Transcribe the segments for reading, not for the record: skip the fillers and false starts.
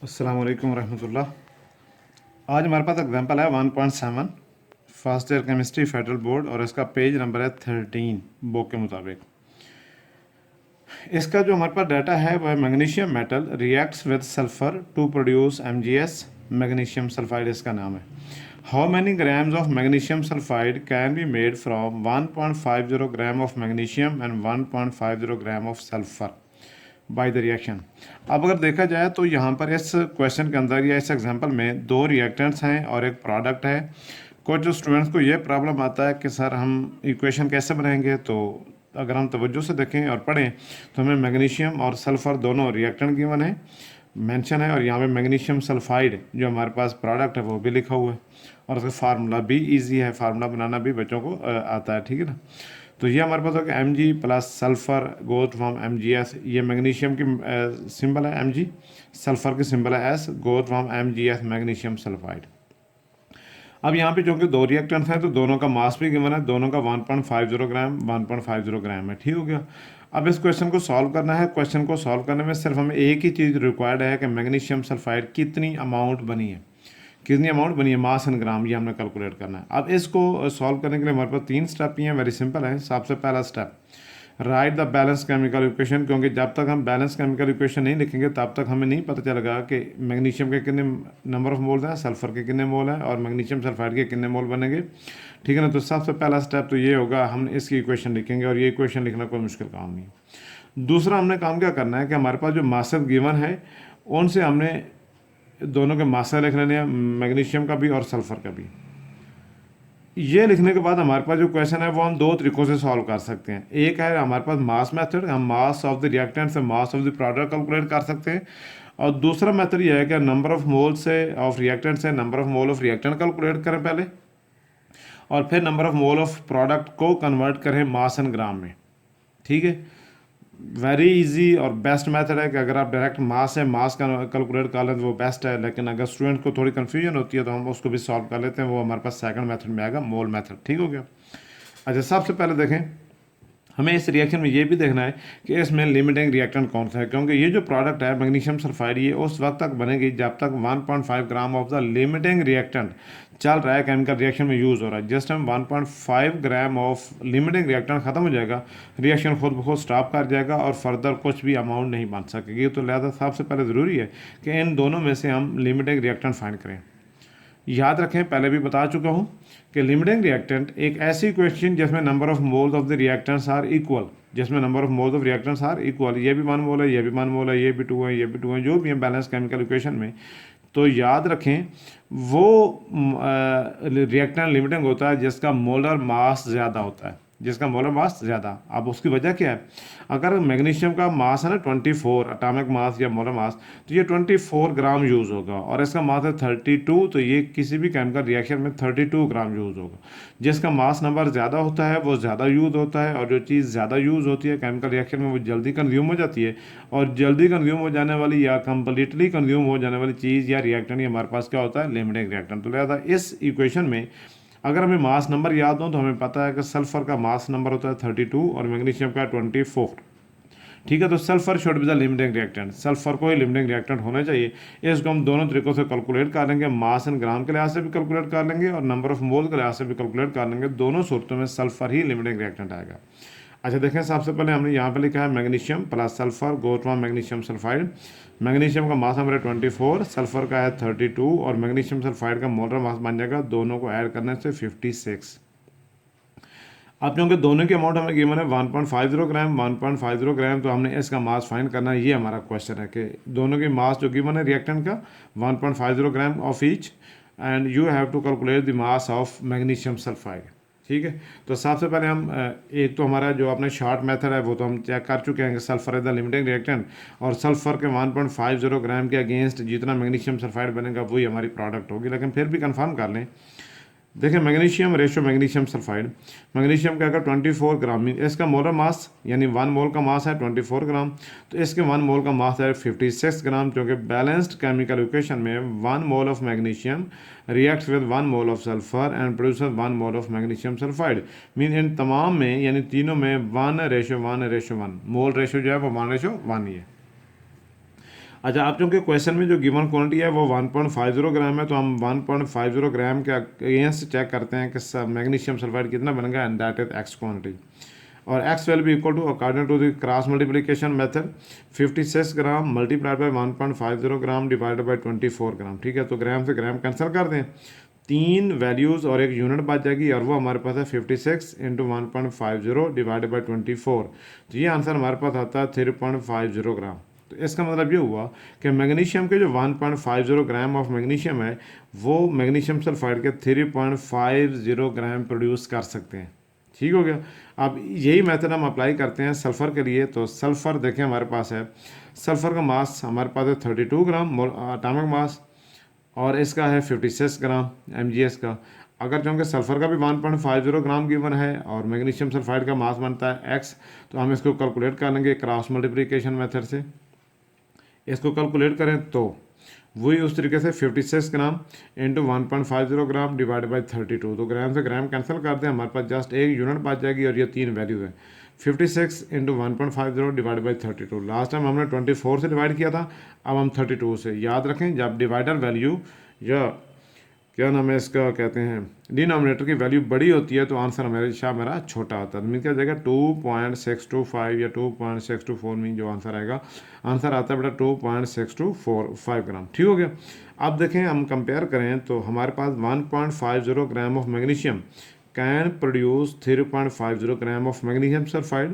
अस्सलाम वालेकुम रहमतुल्लाह। आज हमारे पास एग्जांपल है 1.7 first year chemistry federal board और इसका पेज नंबर है 13 बुक के मुताबिक। इसका जो हमारे पास डाटा है वह magnesium metal reacts with sulphur to produce MgS magnesium sulphide इसका नाम है। How many grams of magnesium sulphide can be made from 1.50 gram of magnesium and 1.50 gram of sulphur by the reaction. अब अगर देखा जाए तो यहाँ पर इस क्वेश्चन के अंदर या इस एग्जांपल में दो रिएक्टेंट्स हैं और एक प्रोडक्ट है। कुछ जो स्टूडेंट्स को ये प्रॉब्लम आता है कि सर हम इक्वेशन कैसे बनाएंगे, तो अगर हम तवज्जो से देखें और पढ़ें तो हमें मैग्नीशियम और सल्फ़र दोनों रिएक्टेंट गिवन है, मेंशन है, और यहाँ पे मैग्नीशियम सल्फाइड जो हमारे पास प्रोडक्ट है वो भी लिखा हुआ है और उसका फार्मूला भी इजी है, फार्मूला बनाना भी बच्चों को आता है, ठीक है ना। तो ये हमारे पास होगा M G plus sulphur goth from M G S. ये मैग्नीशियम की सिंबल है एम जी, सल्फ़र की सिंबल है S, goth from M G S magnesium sulphide. अब यहाँ पे चूँकि दो रिएक्टेंट्स हैं तो दोनों का मास भी गिवन है, दोनों का 1.50 ग्राम 1.50 ग्राम है, ठीक हो गया। अब इस क्वेश्चन को सॉल्व करना है। क्वेश्चन को सॉल्व करने में सिर्फ हमें एक ही चीज़ रिक्वायर्ड है कि मैग्नीशियम सल्फाइड कितनी अमाउंट बनी है, कितनी अमाउंट बनी है मास इन ग्राम, ये हमने कैलकुलेट करना है। अब इसको सॉल्व करने के लिए हमारे पास तीन स्टेप ही हैं, वेरी सिंपल है। सबसे पहला step, right the balance chemical equation, क्योंकि जब तक हम बैलेंस केमिकल इक्वेशन नहीं लिखेंगे तब तक हमें नहीं पता चलेगा कि मैग्नीशियम के कितने नंबर ऑफ मोल हैं, सल्फर के कितने मोल हैं और मैग्नीशियम सल्फाइड के कितने मोल बनेंगे, ठीक है ना। तो सबसे पहला स्टेप तो ये होगा, हम इसकी इक्वेशन लिखेंगे और ये इक्वेशन लिखना कोई मुश्किल काम नहीं है। दूसरा हमने काम क्या करना है कि हमारे पास जो मासेस गिवन है उनसे हमने दोनों के मासेस लिख लेने हैं, मैग्नीशियम का भी और सल्फर का भी। ये लिखने के बाद हमारे पास जो क्वेश्चन है वो हम दो तरीकों से सॉल्व कर सकते हैं। एक है हमारे पास मास मेथड, हम मास ऑफ द रिएक्टेंट से mass of the product calculate कर सकते हैं। और दूसरा मेथड ये है कि नंबर ऑफ मोल से ऑफ रिएक्टेंट से number of mole of reactant calculate करें पहले, और फिर number of mole of product को कन्वर्ट करें मास एंड ग्राम में, ठीक है। वेरी इजी और बेस्ट मेथड है कि अगर आप डायरेक्ट मास है मास का कैलकुलेट कर लें तो वो बेस्ट है, लेकिन अगर स्टूडेंट को थोड़ी कन्फ्यूजन होती है तो हम उसको भी सॉल्व कर लेते हैं, वो हमारे पास सेकंड मेथड में आएगा, मोल मेथड, ठीक हो गया। अच्छा, सबसे पहले देखें, हमें इस रिएक्शन में ये भी देखना है कि इसमें लिमिटिंग रिएक्टेंट कौन सा है, क्योंकि ये जो प्रोडक्ट है मैग्नीशियम सल्फाइड ये उस वक्त तक बनेगी जब तक 1.5 gram of the limiting reactant चल रहा है, केमिकल रिएक्शन में यूज़ हो रहा है। जिस time 1.5 gram of limiting reactant खत्म हो जाएगा, रिएक्शन खुद ब खुद स्टॉप कर जाएगा और फर्दर कुछ भी अमाउंट नहीं बन सकेगी। तो लिहाजा सबसे पहले ज़रूरी है कि इन दोनों में से हम लिमिटिंग रिएक्टेंट फाइंड करें। याद रखें, पहले भी बता चुका हूँ कि लिमिटिंग रिएक्टेंट एक ऐसी इक्वेशन जिसमें number of moles of the reactants are equal, जिसमें number of moles of reactants are equal, ये भी 1 मोल है, ये भी 1 मोल है, ये भी 2 है, ये भी 2 है, जो भी है बैलेंस केमिकल इक्वेशन में। तो याद रखें वो रिएक्टेंट लिमिटिंग होता है जिसका मोलर मास ज़्यादा होता है, जिसका मोलर मास ज़्यादा। अब उसकी वजह क्या है, अगर मैग्नीशियम का मास है ना 24 एटॉमिक मास या मोलर मास, तो ये 24 ग्राम यूज़ होगा और इसका मास है 32, तो ये किसी भी केमिकल रिएक्शन में 32 ग्राम यूज़ होगा। जिसका मास नंबर ज़्यादा होता है वो ज़्यादा यूज़ होता है, और जो चीज़ ज़्यादा यूज़ होती है केमिकल रिएक्शन में वो जल्दी कंज्यूम हो जाती है, और जल्दी कंज्यूम हो जाने वाली या कंप्लीटली कंज्यूम हो जाने वाली चीज़ या रिएक्टेंट हमारे पास क्या होता है, लिमिटिंग रिएक्टेंट। तो लिहाजा इस इक्वेशन में अगर हमें मास नंबर याद हो तो हमें पता है कि सल्फर का मास नंबर होता है 32 और मैग्नीशियम का 24, ठीक है। तो sulphur should be the limiting reactant, sulphur को ही लिमिटिंग रिएक्टेंट होना चाहिए। इसको हम दोनों तरीकों से कैलकुलेट कर लेंगे, मास एंड ग्राम के लिहाज से भी कैलकुलेट कर लेंगे और नंबर ऑफ मोल के लिहाज से भी कैलकुलेट कर लेंगे। दोनों सूरतों में सल्फर ही लिमिटिंग रिएक्टेंट आएगा। अच्छा देखें, सबसे पहले हमने यहाँ पे लिखा है magnesium plus sulphur Goth from magnesium sulphide. Magnesium का मास नंबर है 24, सल्फर का है 32 और मैग्नीशियम सल्फाइड का मोलर मास बन जाएगा, दोनों को ऐड करने से 56। अब क्योंकि दोनों की अमाउंट हमें गिवन है 1.50 ग्राम 1.50 ग्राम, तो हमने इसका मास फाइंड करना है। ये हमारा क्वेश्चन है कि दोनों की मास जो गिवन है रिएक्टेंट का 1.50 gram of each, and you have to calculate the mass of magnesium sulphide, ठीक है। तो सबसे पहले हम एक तो हमारा जो अपना शॉर्ट मेथड है वो तो हम चेक कर चुके हैं कि sulphur is the limiting reactant, और सल्फर के 1.50 ग्राम के अगेंस्ट जितना मैग्नीशियम सल्फाइड बनेगा वही हमारी प्रोडक्ट होगी। लेकिन फिर भी कंफर्म कर लें, देखिए magnesium ratio magnesium sulphide, magnesium का अगर 24 ग्राम, इसका मोलर मास यानी 1 मोल का मास है 24 ग्राम, तो इसके 1 मोल का मास है 56 ग्राम, क्योंकि बैलेंस्ड केमिकल इक्वेशन में 1 mole of magnesium reacts with 1 mole of sulphur and produces 1 mole of magnesium sulphide. Mean in तमाम में यानी तीनों में 1:1:1, मोल रेशो जो है वो 1:1 ही है। अच्छा, आप चूँकि क्वेश्चन में जो गिवन क्वांटिटी है वो 1.50 ग्राम है, तो हम 1.50 ग्राम के अगेंस्ट चेक करते हैं कि मैग्नीशियम सल्फाइड कितना बनेगा, and that is x quantity. और x will be equal to according to the cross multiplication method 56 gram multiplied by 1.50 gram divided by 24 gram. ठीक है, तो ग्राम से ग्राम कैंसिल कर दें, 3 वैल्यूज़ और एक यूनिट बच जाएगी, और वो हमारे पास है 56 इंटू 1.50 डिवाइडेड बाई 24। तो ये आंसर हमारे पास आता है 3.50 ग्राम। तो इसका मतलब ये हुआ कि मैग्नीशियम के जो 1.50 ग्राम ऑफ मैग्नीशियम है वो मैग्नीशियम सल्फाइड के 3.50 ग्राम प्रोड्यूस कर सकते हैं। ठीक हो गया। अब यही मेथड हम अप्लाई करते हैं सल्फ़र के लिए। तो सल्फ़र देखें हमारे पास है, सल्फ़र का मास हमारे पास है 32 ग्राम एटॉमिक मास, और इसका है 56 ग्राम एम का। अगर चूँकि सल्फ़र का भी 1.50 ग्राम गिवन है और मैग्नीशियम सल्फाइड का मास बनता है एक्स, तो हम इसको कैलकुलेट कर लेंगे क्रॉस मल्टीप्लिकेशन मेथड से। इसको कैलकुलेट करें तो वही उस तरीके से 56 gram into 1.50 gram divide by 32, तो ग्राम से ग्राम कैंसिल कर दें, हमारे पास जस्ट एक यूनिट बच जाएगी, और ये 3 वैल्यूज हैं। 56 into 1.50 divide by 32, last time हमने 24 से डिवाइड किया था, अब हम 32 से। याद रखें जब डिवाइडर वैल्यू या क्या नाम है इसका कहते हैं डिनोमिनेटर की वैल्यू बड़ी होती है तो आंसर हमेशा मेरा छोटा होता है। मीन क्या जाएगा 2.625 या 2.624 मीन जो आंसर आएगा, आंसर आता है बेटा 2.625 ग्राम। ठीक हो गया। अब देखें हम कंपेयर करें तो हमारे पास 1.50 gram of magnesium can produce 3.50 gram of magnesium sulfide,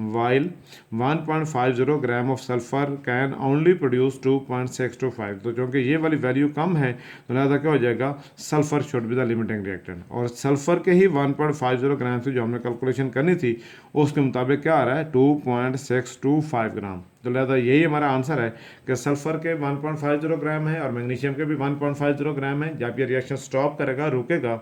while 1.50 gram of sulfur can only produce 2.625। तो क्योंकि ये वाली वैल्यू कम है तो लिहाजा क्या हो जाएगा, sulphur should be the limiting reactant. और सल्फर के ही 1.50 ग्राम से जो हमने कैलकुलेशन करनी थी उसके मुताबिक क्या आ रहा है 2.625 ग्राम। तो लिहाजा यही हमारा आंसर है कि सल्फर के 1.50 ग्राम है और मैग्नीशियम के भी 1.50 ग्राम है। जब ये रिएक्शन स्टॉप करेगा, रुकेगा,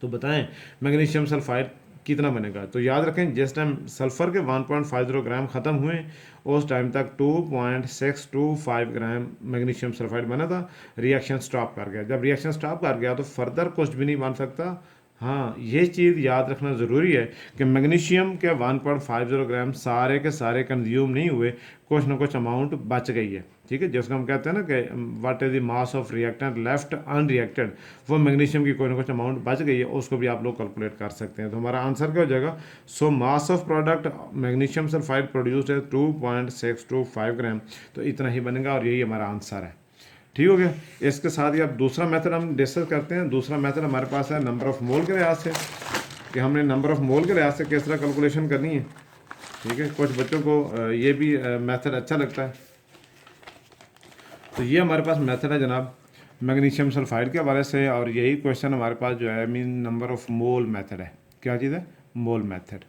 तो बताएं मैग्नीशियम सल्फाइड कितना बनेगा। तो याद रखें जिस टाइम सल्फ़र के 1.50 ग्राम ख़त्म हुए उस टाइम तक 2.625 ग्राम मैग्नीशियम सल्फाइड बना था, रिएक्शन स्टॉप कर गया। जब रिएक्शन स्टॉप कर गया तो फर्दर कुछ भी नहीं बन सकता। हाँ, ये चीज़ याद रखना ज़रूरी है कि मैग्नीशियम के 1.50 ग्राम सारे के सारे कंज्यूम नहीं हुए, कुछ ना कुछ अमाउंट बच गई है। ठीक है, जिसको हम कहते हैं ना कि what is the mass of reactant left unreacted, वो मैग्नीशियम की कोई ना कुछ अमाउंट बच गई है, उसको भी आप लोग कैलकुलेट कर सकते हैं। तो हमारा आंसर क्या हो जाएगा, so mass of product magnesium sulphide produced है 2.625 ग्राम। तो इतना ही बनेगा और यही हमारा आंसर है। ठीक हो गया। इसके साथ ही अब दूसरा मेथड हम डिस्कस करते हैं। दूसरा मेथड हमारे पास है नंबर ऑफ मोल के लिहाज से, कि हमने नंबर ऑफ मोल के लिहाज से किस तरह कैलकुलेशन करनी है। ठीक है, कुछ बच्चों को ये भी मेथड अच्छा लगता है। तो ये हमारे पास मेथड है जनाब मैग्नीशियम सल्फाइड के हवाले से, और यही क्वेश्चन हमारे पास जो है mean number of mole method है। क्या चीज़ है, मोल मेथड।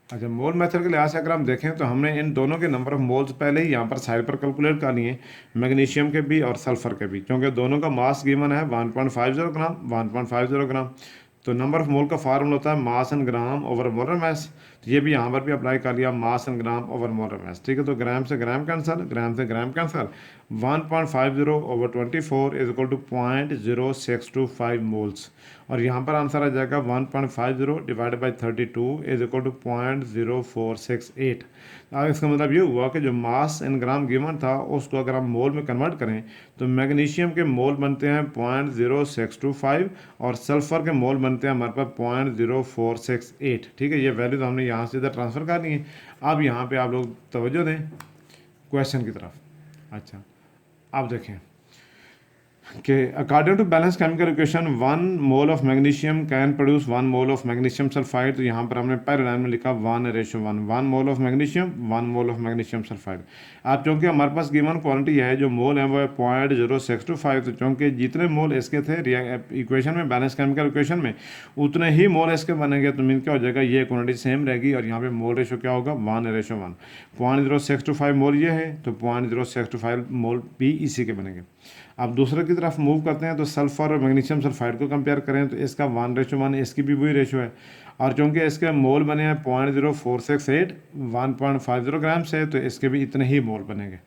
अच्छा, मोल मेथड के लिहाज से अगर हम देखें तो हमने इन दोनों के नंबर ऑफ मोल्स पहले ही यहाँ पर साइड पर कैलकुलेट कर लिए, मैग्नीशियम के भी और सल्फर के भी, क्योंकि दोनों का मास गिवन है 1.50 ग्राम 1.50 ग्राम। तो नंबर ऑफ मोल का फार्मूला होता है mass and gram over molar mass. तो ये भी यहाँ पर भी अप्लाई कर लिया, mass and gram over molar mass. ठीक है, तो ग्राम से ग्राम कैंसल, ग्राम से gram cancel, 1.50 over 24 is equal to 0.0625 moles. और यहाँ पर आंसर आ जाएगा 1.50 divide by 32 is equal to 0.0468। अब इसका मतलब ये हुआ कि जो मास इन ग्राम गिवन था उसको अगर हम मोल में कन्वर्ट करें तो मैग्नीशियम के मोल बनते हैं 0.0625 और सल्फर के मोल बनते हैं हमारे पास 0.0468। ठीक है, ये वैल्यू तो हमने यहाँ से इधर ट्रांसफ़र करनी है। अब यहाँ पे आप लोग तवज्जो दें क्वेश्चन की तरफ। अच्छा, अब देखें कि according to balance chemical equation 1 mole of magnesium can produce 1 mole of magnesium sulphide. तो यहाँ पर हमने पहले लाइन में लिखा 1:1, 1 mole of magnesium 1 mole of magnesium sulphide. अब चूँकि हमारे पास गिवन क्वांटिटी है जो मोल है वो है 0.0625, तो चूँकि जितने मोल इसके थे इक्वेशन में, बैलेंस केमिकल इक्वेशन में, उतने ही मोल इसके बनेंगे। तो मीन क्या हो जाएगा, ये क्वांटिटी सेम रहेगी और यहाँ पे मोल रेशो क्या होगा 1:1। 0.0625 मोल ये है तो 0.0625 मोल भी इसी के बनेंगे। अब दूसरे की तरफ मूव करते हैं तो सल्फर और मैग्नीशियम सल्फाइड को कंपेयर करें तो इसका 1:1, इसकी भी वही रेशो है। और चूँकि इसके मोल बने हैं 0.0468 1.50 ग्राम से, तो इसके भी इतने ही मोल बनेंगे।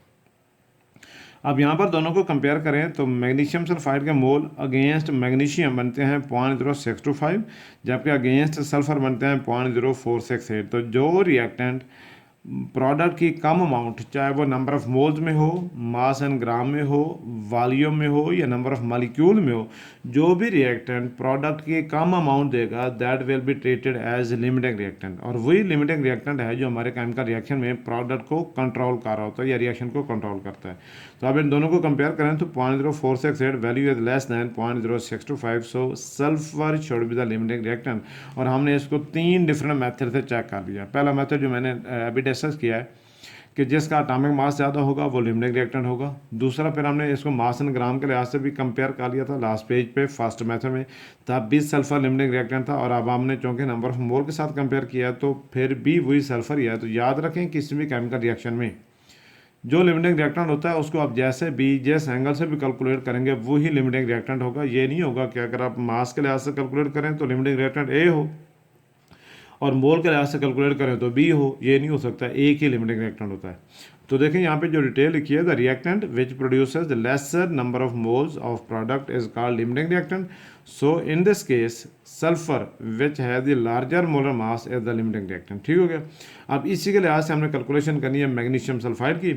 अब यहाँ पर दोनों को कंपेयर करें तो मैग्नीशियम सल्फाइड के मोल अगेंस्ट मैग्नीशियम बनते हैं 0.0625, जबकि अगेंस्ट सल्फर बनते हैं 0.0468। तो जो रिएक्टेंट प्रोडक्ट की कम अमाउंट, चाहे वो नंबर ऑफ मोल्स में हो, मास एंड ग्राम में हो, वॉल्यूम में हो या नंबर ऑफ मॉलिक्यूल में हो, जो भी रिएक्टेंट प्रोडक्ट की कम अमाउंट देगा that will be treated as limiting reactant. और वही लिमिटिंग रिएक्टेंट है जो हमारे केमिकल रिएक्शन में प्रोडक्ट को कंट्रोल कर रहा होता है या रिएक्शन को कंट्रोल करता है। तो अब इन दोनों को कंपेयर करें तो 0.0468 value is less than 0.0625, so sulphur should be the limiting reactant. और हमने इसको 3 डिफरेंट मेथड से चेक कर लिया। पहला मेथड जो मैंने अभी डिस्कस किया है कि जिसका एटॉमिक मास ज़्यादा होगा वो लिमिटिंग रिएक्टेंट होगा। दूसरा फिर हमने इसको मास एंड ग्राम के लिहाज से भी कंपेयर कर लिया था लास्ट पेज पे फर्स्ट मेथड में, तब भी सल्फर लिमिटिंग रिएक्टेंट था। और अब हमने चूँकि नंबर ऑफ मोल के साथ कंपेयर किया तो फिर भी वही सल्फर ही है। तो याद रखें किसी भी केमिकल रिएक्शन में जो लिमिटिंग रिएक्टेंट होता है उसको आप जैसे भी जिस एंगल से भी कैलकुलेट करेंगे वही लिमिटिंग रिएक्टेंट होगा। ये नहीं होगा कि अगर आप मास के लिहाज से कैलकुलेट करें तो लिमिटिंग रिएक्टेंट ए हो और मोल के लिहाज से कैलकुलेट करें तो बी हो, ये नहीं हो सकता। एक ही लिमिटिंग रिएक्टेंट होता है। तो देखें यहाँ पे जो डिटेल लिखी है, the reactant which produces the lesser number of moles of product is called limiting reactant. So in this case sulphur which है the larger molar mass is the limiting reactant. ठीक हो गया। अब इसी के लिहाज से हमने कैलकुलेशन करनी है मैग्नीशियम सल्फाइड की।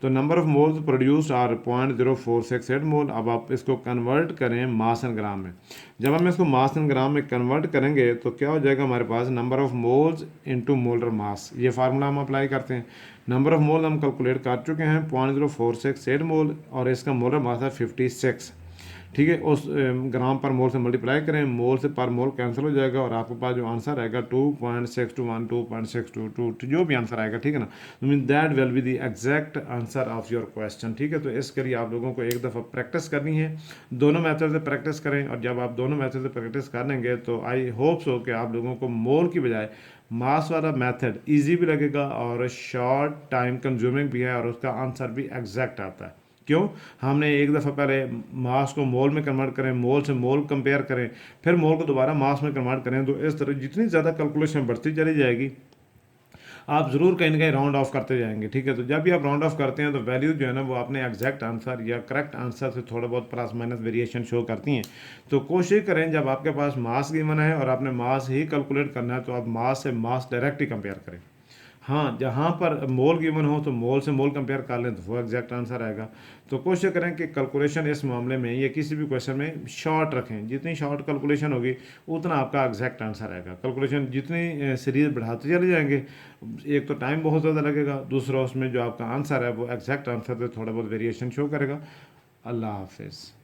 तो number of moles produced are 0.0468 mole. अब आप इसको कन्वर्ट करें मास एंड ग्राम में। जब हम इसको मास एंड ग्राम में कन्वर्ट करेंगे तो क्या हो जाएगा हमारे पास, number of moles into molar mass. ये फार्मूला हम अप्लाई करते हैं। नंबर ऑफ मोल हम कैलकुलेट कर चुके हैं 0.0468 मोल और इसका मोलर मास है 56। ठीक है, उस ग्राम पर मोल से मल्टीप्लाई करें, मोल से पर मोल कैंसिल हो जाएगा और आपके पास जो आंसर आएगा 2.621 2.622 जो भी आंसर आएगा, ठीक है ना, तो mean that will be the exact answer of your question. ठीक है, तो इसके लिए आप लोगों को एक दफ़ा प्रैक्टिस करनी है। दोनों मेथड से प्रैक्टिस करें और जब आप दोनों मेथड से प्रैक्टिस कर लेंगे तो आई होप सो कि आप लोगों को मोल की बजाय मास वाला मेथड ईजी भी लगेगा और शॉर्ट टाइम कंज्यूमिंग भी है और उसका आंसर भी एग्जैक्ट आता है। क्यों, हमने एक दफ़ा पहले मास को मोल में कन्वर्ट करें, मोल से मोल कंपेयर करें, फिर मोल को दोबारा मास में कन्वर्ट करें। तो इस तरह जितनी ज़्यादा कैलकुलेशन बढ़ती चली जाएगी आप ज़रूर कहीं ना कहीं राउंड ऑफ करते जाएंगे। ठीक है, तो जब भी आप राउंड ऑफ करते हैं तो वैल्यू जो है ना वो अपने एग्जैक्ट आंसर या करेक्ट आंसर से थोड़ा बहुत प्लस माइनस वेरिएशन शो करती हैं। तो कोशिश करें जब आपके पास मास गिवन है और आपने मास ही कैलकुलेट करना है तो आप मास से मास डायरेक्ट ही कंपेयर करें। हाँ, जहाँ पर मोल गिवन हो तो मोल से मोल कंपेयर कर लें तो वो एग्जैक्ट आंसर आएगा। तो कोशिश करें कि कैलकुलेशन इस मामले में या किसी भी क्वेश्चन में शॉर्ट रखें। जितनी शॉर्ट कैलकुलेशन होगी उतना आपका एग्जैक्ट आंसर आएगा। कैलकुलेशन जितनी सीरीज बढ़ाते चले जाएंगे, एक तो टाइम बहुत ज़्यादा लगेगा, दूसरा उसमें जो आपका आंसर है वो एग्जैक्ट आंसर से थोड़ा बहुत वेरिएशन शो करेगा। अल्लाह हाफिज़।